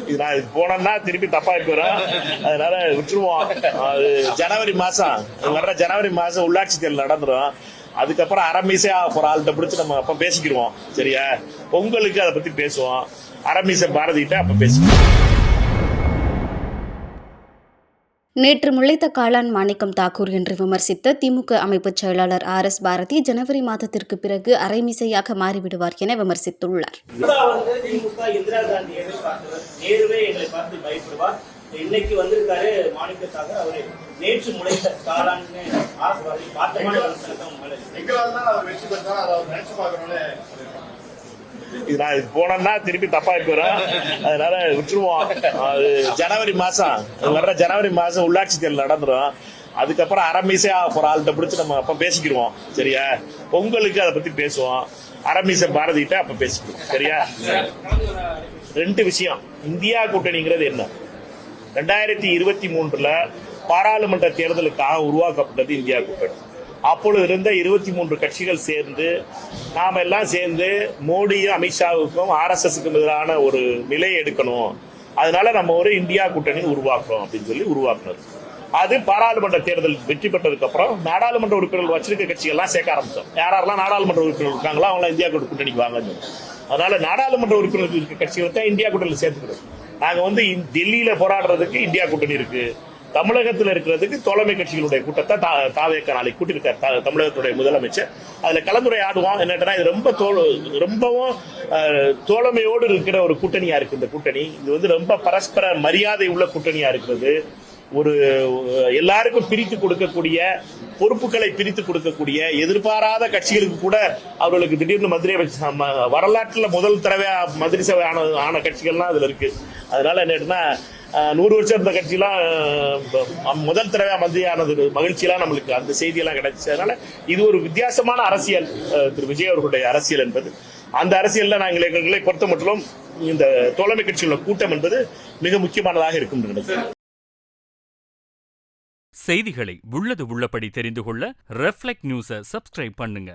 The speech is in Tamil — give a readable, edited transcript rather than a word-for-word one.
இது நான் போனோம்னா திருப்பி தப்பா வரும், அதனால விட்டுருவோம். அது ஜனவரி மாசம் வர்ற ஜனவரி மாசம் உள்ளாட்சி தேர்தல் நடந்துரும். அதுக்கப்புறம் அரமீசை ஒரு ஆள்கிட்ட பிடிச்சி நம்ம அப்ப பேசிக்கிடுவோம். சரியா? பொங்கலுக்கு அதை பத்தி பேசுவோம். அரமீசை பாரதிகிட்ட அப்ப பேசிக்குவோம். நேற்று முளைத்த காளான் மாணிக்கம் தாக்கூர் என்று விமர்சித்த திமுக அமைப்பு செயலாளர் RS பாரதி ஜனவரி மாதத்திற்கு பிறகு அரைமிசையாக மாறிவிடுவார் என விமர்சித்துள்ளார். இந்திரா காந்தி நேருவே எங்களை பார்த்து பயப்படுவார். இன்னைக்கு வந்திருக்காரு மாணிக்கத்தாக, அவரு நேற்று முளைத்த காளான் இது நான் போனோம்னா திருப்பி தப்பா வரும், அதனால விட்டுருவோம். அது ஜனவரி மாசம் வர்ற ஜனவரி மாசம் உள்ளாட்சி தேர்தல் நடந்துரும். அதுக்கப்புறம் அரமீசை ஒரு ஆள்கிட்ட பிடிச்சி நம்ம அப்ப பேசிக்கிடுவோம். சரியா? பொங்கலுக்கு அதை பத்தி பேசுவோம். அரமீசை பாரதிகிட்ட அப்ப பேசிக்குவோம். சரியா? ரெண்டு விஷயம். இந்தியா கூட்டணிங்கிறது என்ன? 2023 பாராளுமன்ற தேர்தலுக்காக உருவாக்கப்பட்டது இந்தியா கூட்டணி. அப்பொழுது இருந்த 23 கட்சிகள் சேர்ந்து நாம எல்லாம் சேர்ந்து மோடியும் அமித்ஷாவுக்கும் RSSக்கும் எதிரான ஒரு நிலையை எடுக்கணும், அதனால நம்ம ஒரு இந்தியா கூட்டணி உருவாக்குறோம் அப்படின்னு சொல்லி உருவாக்குனது. அது பாராளுமன்ற தேர்தல் வெற்றி பெற்றதுக்கு அப்புறம் நாடாளுமன்ற உறுப்பினர்கள் வச்சிருக்க கட்சிகள்லாம் சேர்க்க ஆரம்பிச்சோம். யாரெல்லாம் நாடாளுமன்ற உறுப்பினர்கள் இருக்காங்களோ அவங்க இந்தியா கூட்டணிக்கு வாங்க. அதனால நாடாளுமன்ற உறுப்பினர்கள் இருக்க கட்சிகள் தான் இந்தியா கூட்டணியில் சேர்த்துக்கிறோம். நாங்க டெல்லியில போராடுறதுக்கு இந்தியா கூட்டணி இருக்கு, தமிழகத்தில் இருக்கிறதுக்கு தோழமை கட்சிகளுடைய கூட்டத்தை தாவேக்க நாளைக்கு கூட்டியிருக்காரு தமிழகத்துடைய முதலமைச்சர். அதுல கலந்துரையாடுவோம். என்னன்னா இது ரொம்பவும் தோழமையோடு இருக்கிற ஒரு கூட்டணியா இருக்கு. இந்த கூட்டணி இது ரொம்ப பரஸ்பர மரியாதை உள்ள கூட்டணியா இருக்கிறது. ஒரு எல்லாருக்கும் பிரித்து கொடுக்கக்கூடிய, பொறுப்புகளை பிரித்து கொடுக்கக்கூடிய, எதிர்பாராத கட்சிகளுக்கு கூட அவர்களுக்கு திடீர்னு மந்திரி வரலாற்றுல முதல் தடவை மந்திரி சபை ஆன கட்சிகள்லாம் அதுல இருக்கு. அதனால என்னன்னா 100 வருஷம் இருந்த கட்சியெல்லாம் முதல் தடவை மந்திரியானது மகிழ்ச்சியெல்லாம் நம்மளுக்கு அந்த செய்தியெல்லாம் கிடைச்சு. அதனால இது ஒரு வித்தியாசமான அரசியல், திரு விஜய் அவர்களுடைய அரசியல் என்பது. அந்த அரசியல்ல நாங்கள் எங்களை பொறுத்த மட்டும் இந்த தோழமை கட்சிகளோட கூட்டம் என்பது மிக முக்கியமானதாக இருக்கும் நினைக்கிறேன். செய்திகளை உள்ளது உள்ளபடி தெரிந்து கொள்ள ரெஃப்ளெக்ட் நியூஸை சப்ஸ்கிரைப் பண்ணுங்க.